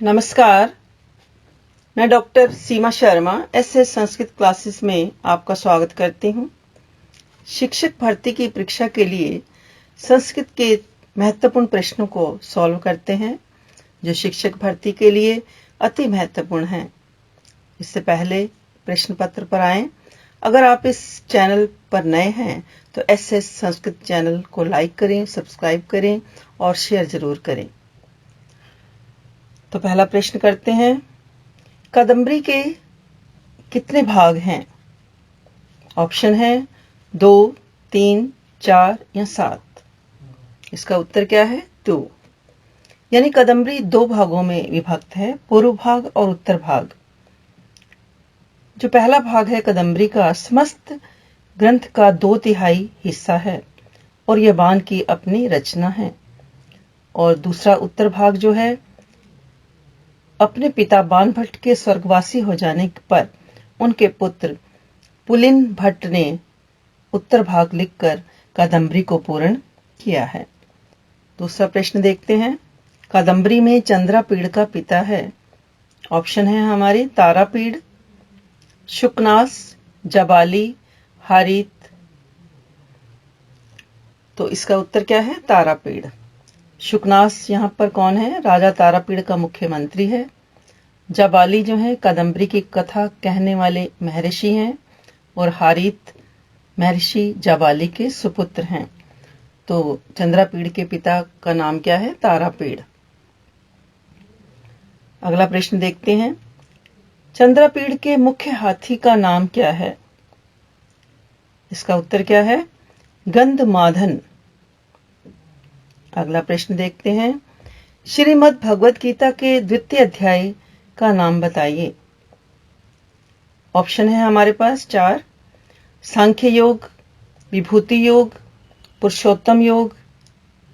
नमस्कार, मैं डॉक्टर सीमा Sharma SS Sanskrit classes में आपका स्वागत करती हूँ। शिक्षक भर्ती की परीक्षा के लिए संस्कृत के महत्वपूर्ण प्रश्नों को सॉल्व करते हैं, जो शिक्षक भर्ती के लिए अति महत्वपूर्ण हैं। इससे पहले प्रश्न पत्र पर आएं। अगर आप इस चैनल पर नए हैं तो एसएस संस्कृत चैनल को लाइक करें, सब्सक्राइब करें और शेयर जरूर करें। तो पहला प्रश्न करते हैं, कादंबरी के कितने भाग हैं? ऑप्शन है 2, 3, 4 या 7। इसका उत्तर क्या है? 2। यानी कादंबरी 2 भागों में विभक्त है, पूर्व भाग और उत्तर भाग। जो पहला भाग है कादंबरी का समस्त ग्रंथ का 2/3 हिस्सा है और यह बाण की अपनी रचना है। और दूसरा उत्तर भाग जो है, अपने पिता बाण भट्ट के स्वर्गवासी हो जाने पर उनके पुत्र पुलिन भट्ट ने उत्तर भाग लिखकर कादंबरी को पूर्ण किया है। दूसरा प्रश्न देखते हैं, कादंबरी में चंद्रापीड़ का पिता है। ऑप्शन है हमारे तारापीड़, शुकनास, जाबाली, हारित। तो इसका उत्तर क्या है? तारापीड़। शुकनास यहाँ पर कौन है? राजा तारापीड़ का मुख्यमंत्री है। जाबाली जो है कादंबरी की कथा कहने वाले महर्षि हैं और हारित महर्षि जाबाली के सुपुत्र हैं। तो चंद्रापीड़ के पिता का नाम क्या है? तारापीड़। अगला प्रश्न देखते हैं, चंद्रापीड़ के मुख्य हाथी का नाम क्या है? इसका उत्तर क्या है? गंधमादन। अगला प्रश्न देखते हैं, श्रीमद् भगवद गीता के द्वितीय अध्याय का नाम बताइए। ऑप्शन है हमारे पास 4, सांख्य योग, विभूति योग, पुरुषोत्तम योग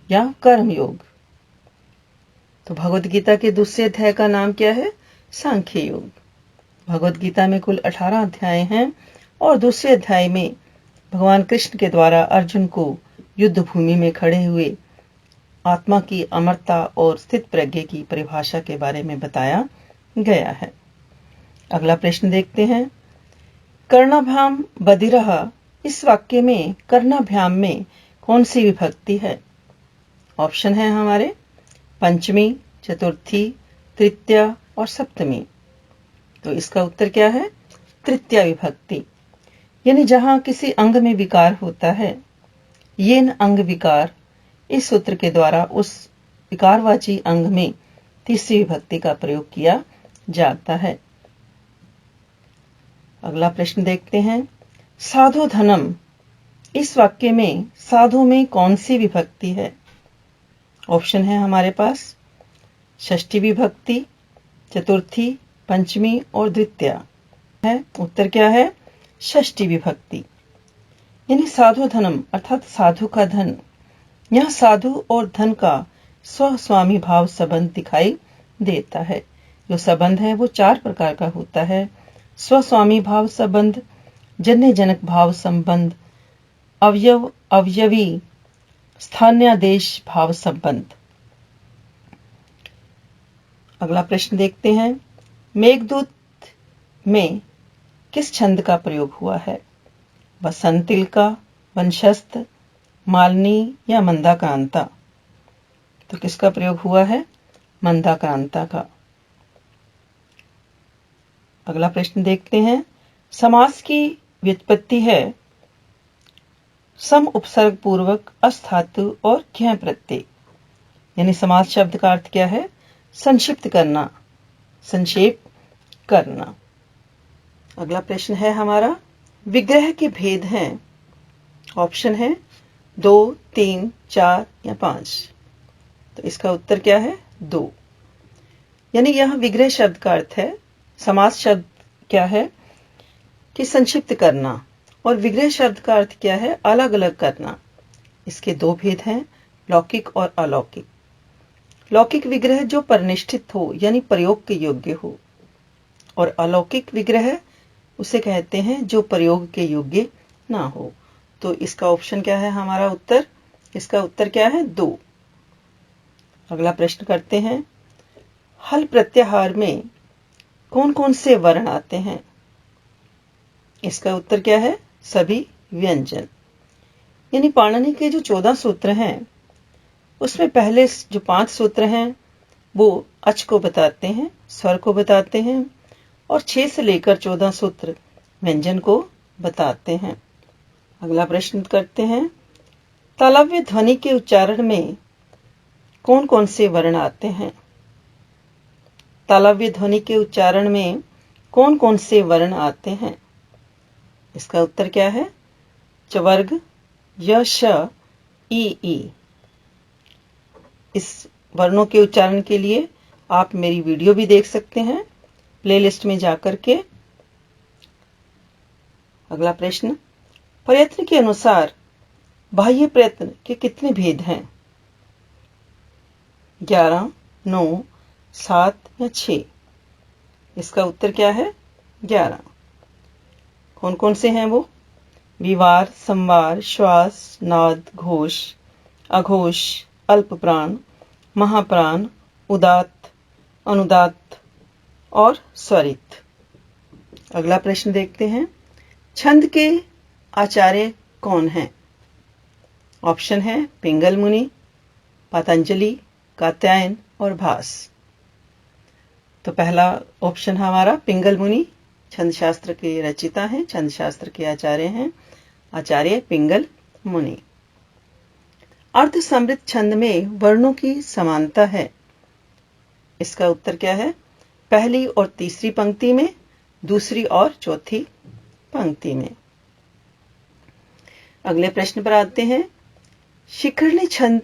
या कर्म योग। तो भगवद गीता के दूसरे अध्याय का नाम क्या है? सांख्य योग। भगवद गीता में कुल 18 अध्याय हैं और दूसरे अध्याय में भगवान कृष्ण के द्वारा अर्जुन को युद्ध भूमि में खड़े हुए आत्मा की अमरता और स्थित प्रज्ञ की परिभाषा के बारे में बताया गया है। अगला प्रश्न देखते हैं, कर्णाभ्याम बधिरः इस वाक्य में कर्णाभ्याम में कौन सी विभक्ति है? ऑप्शन है हमारे पंचमी, चतुर्थी, तृतीया और सप्तमी। तो इसका उत्तर क्या है? तृतीया विभक्ति। यानी जहां किसी अंग में विकार होता है, येन अंग विकार, इस सूत्र के द्वारा उस विकारवाची अंग में तीसरी विभक्ति का प्रयोग किया जाता है। अगला प्रश्न देखते हैं, साधु धनम इस वाक्य में साधु में कौन सी विभक्ति है? ऑप्शन है हमारे पास षष्ठी विभक्ति, चतुर्थी, पंचमी और द्वितीया है। उत्तर क्या है? षष्ठी विभक्ति। यानी साधु धनम अर्थात साधु का धन। यह साधु और धन का स्वस्वामी भाव संबंध दिखाई देता है। जो संबंध है वो 4 प्रकार का होता है: स्वस्वामी भाव संबंध, जन्य जनक भाव संबंध, अवयव अवयवी स्थान्यादेश भाव संबंध। अगला प्रश्न देखते हैं, मेघदूत में किस छंद का प्रयोग हुआ है? वसंतिल का, वंशस्थ, मालिनी या मंदाक्रांता। तो किसका प्रयोग हुआ है? मंदाक्रांता का। अगला प्रश्न देखते हैं, समास की व्युत्पत्ति है सम उपसर्ग पूर्वक अस्थातु और ज्ञ प्रत्यय। यानी समास शब्द का अर्थ क्या है? संक्षिप्त करना, संक्षेप करना। अगला प्रश्न है हमारा, विग्रह के भेद हैं। ऑप्शन है 2, 3, 4 या 5। तो इसका उत्तर क्या है? 2। यानी यह विग्रह शब्द का अर्थ है। समास शब्द क्या है? कि संक्षिप्त करना, और विग्रह शब्द का अर्थ क्या है? अलग अलग करना। इसके 2 भेद हैं, लौकिक और अलौकिक। लौकिक विग्रह जो परिनिष्ठित हो यानी प्रयोग के योग्य हो, और अलौकिक विग्रह उसे कहते हैं जो प्रयोग के योग्य ना हो। तो इसका ऑप्शन क्या है हमारा उत्तर? इसका उत्तर क्या है? 2। अगला प्रश्न करते हैं, हल प्रत्याहार में कौन कौन से वर्ण आते हैं? इसका उत्तर क्या है? सभी व्यंजन। यानी पाणिनि के जो 14 सूत्र हैं उसमें पहले जो 5 सूत्र हैं वो अच को बताते हैं, स्वर को बताते हैं, और 6 से लेकर 14 सूत्र व्यंजन को बताते हैं। अगला प्रश्न करते हैं, तालव्य ध्वनि के उच्चारण में कौन कौन से वर्ण आते हैं? तालव्य ध्वनि के उच्चारण में कौन कौन से वर्ण आते हैं? इसका उत्तर क्या है? चवर्ग, य, श, ई। इस वर्णों के उच्चारण के लिए आप मेरी वीडियो भी देख सकते हैं प्लेलिस्ट में जाकर के। अगला प्रश्न, प्रयत्न के अनुसार बाह्य प्रयत्न के कितने भेद हैं? 11, 9, 7 या 6? इसका उत्तर क्या है? 11। कौन कौन से हैं वो? विवार, संवार, श्वास, नाद, घोष, अघोष, अल्प प्राण, महाप्राण, उदात्त, अनुदात्त और स्वरित। अगला प्रश्न देखते हैं, छंद के आचार्य कौन हैं? ऑप्शन है पिंगल मुनि, पतंजलि, कात्यायन और भास। तो पहला ऑप्शन हमारा पिंगल मुनि छंद शास्त्र के रचिता हैं, छंद शास्त्र के आचार्य हैं, आचार्य पिंगल मुनि। अर्ध समृद्ध छंद में वर्णों की समानता है। इसका उत्तर क्या है? पहली और तीसरी पंक्ति में, दूसरी और चौथी पंक्ति में। अगले प्रश्न पर आते हैं, शिखरणी छंद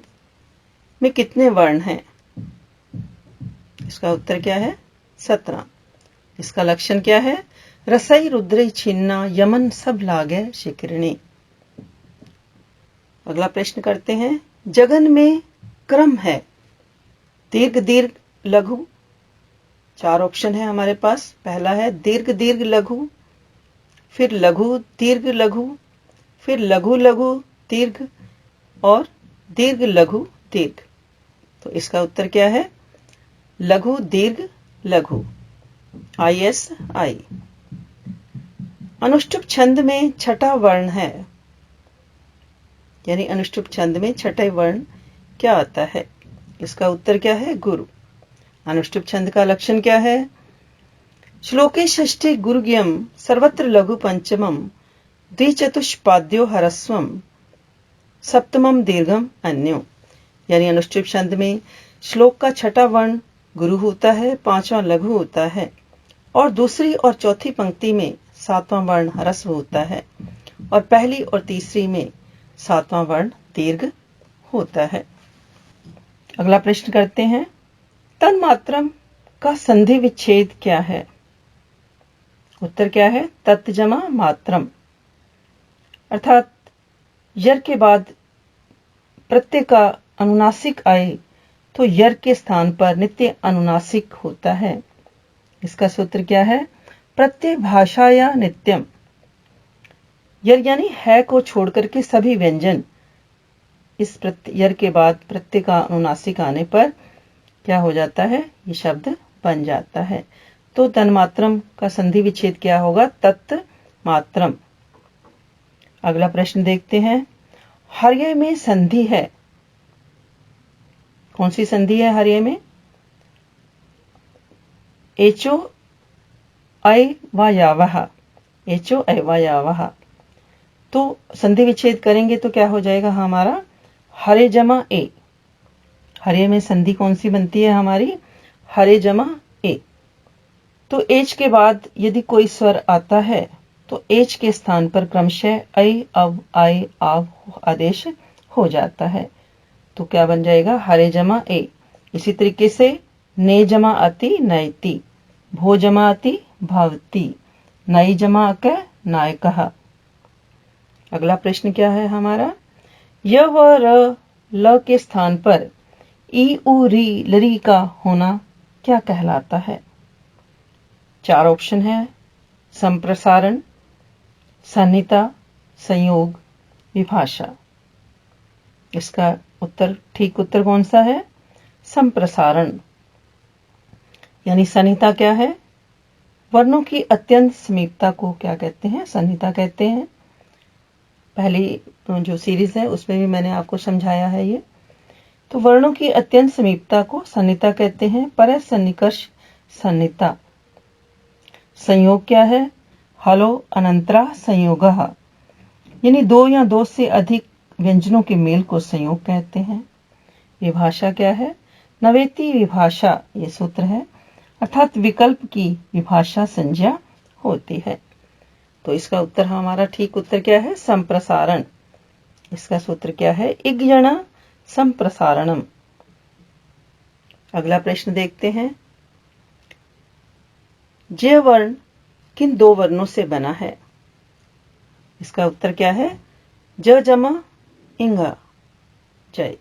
में कितने वर्ण हैं? इसका उत्तर क्या है? 17। इसका लक्षण क्या है? रसई, रुद्र, छिन्ना, यमन सब लागे शिखरणी। अगला प्रश्न करते हैं, जगन में क्रम है दीर्घ दीर्घ लघु। 4 ऑप्शन है हमारे पास। पहला है दीर्घ दीर्घ लघु, फिर लघु दीर्घ लघु, फिर लघु लघु दीर्घ और दीर्घ लघु दीर्घ। तो इसका उत्तर क्या है? लघु दीर्घ लघु, ISI। अनुष्टुप छंद में छठा वर्ण है, यानी अनुष्टुप छंद में छठे वर्ण क्या आता है? इसका उत्तर क्या है? गुरु। अनुष्टुप छंद का लक्षण क्या है? श्लोके षष्ठे गुरुज्ञम सर्वत्र लघु पंचमम द्विचतुष्पाद्यो ह्रस्वम सप्तमम दीर्घम अन्यो। यानी अनुष्टुप छंद में श्लोक का छठा वर्ण गुरु होता है, 5वां लघु होता है, और दूसरी और चौथी पंक्ति में 7वां वर्ण ह्रस्व होता है, और पहली और तीसरी में 7वां वर्ण दीर्घ होता है। अगला प्रश्न करते हैं, तन्मात्रम का संधि विच्छेद क्या है? उत्तर क्या है? तत् जमा मात्रम। अर्थात यर के बाद प्रत्यय का अनुनासिक आए तो यर के स्थान पर नित्य अनुनासिक होता है। इसका सूत्र क्या है? प्रत्यय भाषाया नित्यम। यर यानी है को छोड़कर के सभी व्यंजन इस यर के बाद प्रत्यय का अनुनासिक आने पर क्या हो जाता है? ये शब्द बन जाता है। तो तन्मात्रम का संधि विच्छेद क्या होगा? तत् मात्रम। अगला प्रश्न देखते हैं, हर्य में संधि है, कौन सी संधि है हर्य में? एचो ऐ व यावः, एचो ऐ व यावः। तो संधि विच्छेद करेंगे तो क्या हो जाएगा हमारा? हरे जमा ए। हरे में संधि कौन सी बनती है हमारी? हरे जमा ए। तो एच के बाद यदि कोई स्वर आता है तो एच के स्थान पर क्रमशः ऐ, अव, आय, आव आदेश हो जाता है। तो क्या बन जाएगा? हरे जमा ए। इसी तरीके से ने जमा अति नयति, भो जमा अति भवति, नई जमा अक नायकः। अगला प्रश्न क्या है हमारा? य व र ल के स्थान पर ई उ री लरी का होना क्या कहलाता है? 4 ऑप्शन है, संप्रसारण, संहिता, संयोग, विभाषा। इसका उत्तर ठीक उत्तर कौन सा है? संप्रसारण। यानी सन्निहिता क्या है? वर्णों की अत्यंत समीपता को क्या कहते हैं? सन्निहिता कहते हैं। पहली जो सीरीज है उसमें भी मैंने आपको समझाया है ये। तो वर्णों की अत्यंत समीपता को सन्निहिता कहते हैं। परसन्निकर्ष सन्निहिता। संयोग क्या है? हलो अनंतरा संयोगः, यानी दो या दो से अधिक व्यंजनों के मेल को संयोग कहते हैं। विभाषा क्या है? नवेति विभाषा, ये सूत्र है, अर्थात विकल्प की विभाषा संज्ञा होती है। तो इसका उत्तर हमारा ठीक उत्तर क्या है? संप्रसारण। इसका सूत्र क्या है? इग्यण संप्रसारणम। अगला प्रश्न देखते हैं। जय वर्ण किन दो वर्णों से बना है? इसका उत्तर क्या है? ज जमा इंग, जय।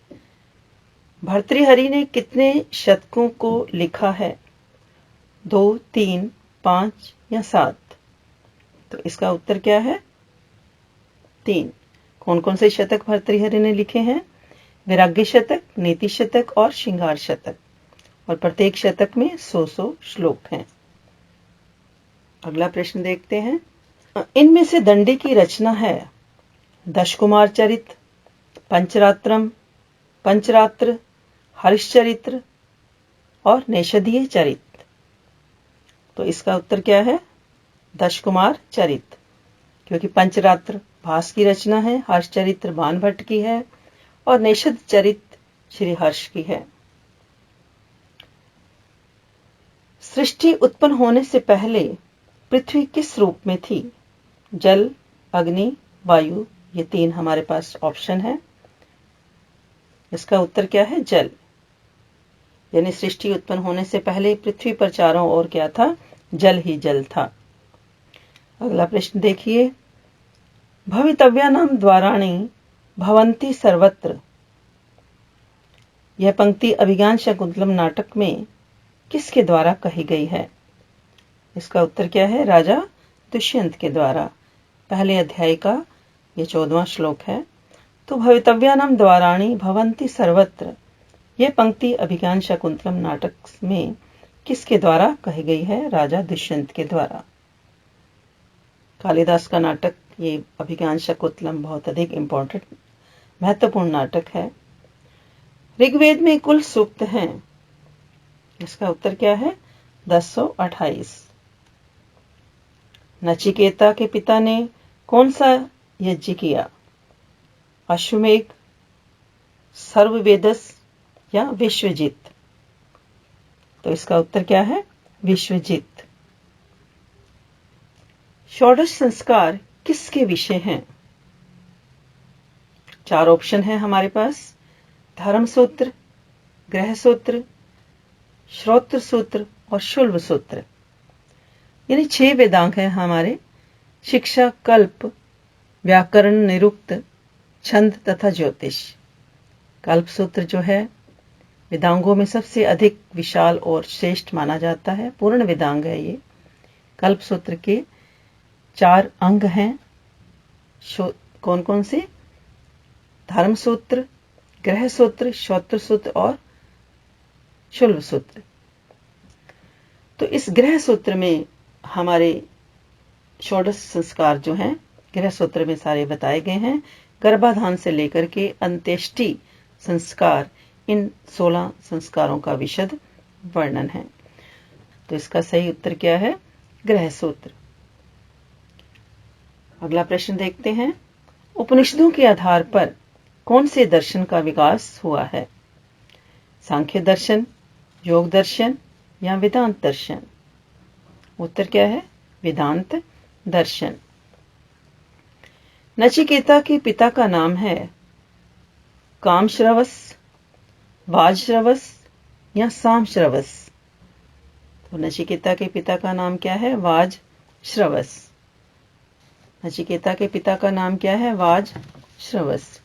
भर्तृहरि ने कितने शतकों को लिखा है? 2, 3, 5 या 7? तो इसका उत्तर क्या है? 3। कौन कौन से शतक भर्तृहरि ने लिखे हैं? वैराग्य शतक, नीति शतक और श्रृंगार शतक, और प्रत्येक शतक में 100 श्लोक हैं। अगला प्रश्न देखते हैं। इनमें से दंडी की रचना है दशकुमार चरित, पंचरात्रम, पंचरात्र, हरिश्चरित्र और नैषधीय चरित। तो इसका उत्तर क्या है? दशकुमार चरित, क्योंकि पंचरात्र भास की रचना है, हर्षचरित्र बाणभट्ट की है और नैषध चरित श्री हर्ष की है। सृष्टि उत्पन्न होने से पहले पृथ्वी किस रूप में थी? जल, अग्नि, वायु, ये 3 हमारे पास ऑप्शन है। इसका उत्तर क्या है? जल। यानी सृष्टि उत्पन्न होने से पहले पृथ्वी पर चारों ओर क्या था? जल ही जल था। अगला प्रश्न देखिए। भवितव्यानां द्वाराणि भवन्ति सर्वत्र, यह पंक्ति अभिज्ञान शाकुंतलम नाटक में किसके द्वारा कही गई है? इसका उत्तर क्या है? राजा दुष्यंत के द्वारा। पहले अध्याय का ये 14वां श्लोक है। तो भवितव्यानां द्वाराणि भवन्ति सर्वत्र, यह पंक्ति अभिज्ञान शाकुंतलम नाटक में किसके द्वारा कही गई है? राजा दुष्यंत के द्वारा। कालिदास का नाटक ये अभिज्ञान शाकुंतलम बहुत अधिक इंपॉर्टेंट महत्वपूर्ण नाटक है। ऋग्वेद में कुल सूक्त हैं। इसका उत्तर क्या है? 1028। नचिकेता के पिता ने कौन सा यज्ञ किया? अश्वमेघ, सर्ववेदस या विश्वजित? तो इसका उत्तर क्या है? विश्वजित। षोडश संस्कार किसके विषय हैं? 4 ऑप्शन है हमारे पास। धर्म सूत्र, गृह सूत्र, श्रोत्र सूत्र और शुल्ब सूत्र, यानी 6 वेदांग हैं हमारे। शिक्षा, कल्प, व्याकरण, निरुक्त, छंद तथा ज्योतिष। कल्प सूत्र जो है वेदांगों में सबसे अधिक विशाल और श्रेष्ठ माना जाता है, पूर्ण वेदांग है ये। कल्प सूत्र के 4 अंग हैं। कौन कौन से? धर्म सूत्र, गृह सूत्र, श्रोत्र सूत्र और शुल्ब सूत्र। तो इस गृह सूत्र में हमारे षोडश संस्कार जो हैं गृह सूत्र में सारे बताए गए हैं। गर्भाधान से लेकर के अंत्येष्टि संस्कार, इन 16 संस्कारों का विशद वर्णन है। तो इसका सही उत्तर क्या है? गृह सूत्र। अगला प्रश्न देखते हैं। उपनिषदों के आधार पर कौन से दर्शन का विकास हुआ है? सांख्य दर्शन, योग दर्शन या वेदांत दर्शन? उत्तर क्या है? वेदांत दर्शन। नचिकेता के पिता का नाम है कामश्रवस, वाजश्रवस या सामश्रवस? तो नचिकेता के पिता का नाम क्या है? वाजश्रवस। नचिकेता के पिता का नाम क्या है? वाजश्रवस।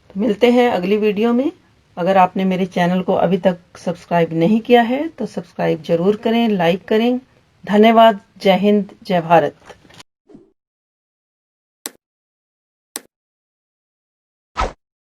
तो मिलते हैं अगली वीडियो में। अगर आपने मेरे चैनल को अभी तक सब्सक्राइब नहीं किया है तो सब्सक्राइब जरूर करें, लाइक करें। धन्यवाद। जय हिंद, जय भारत।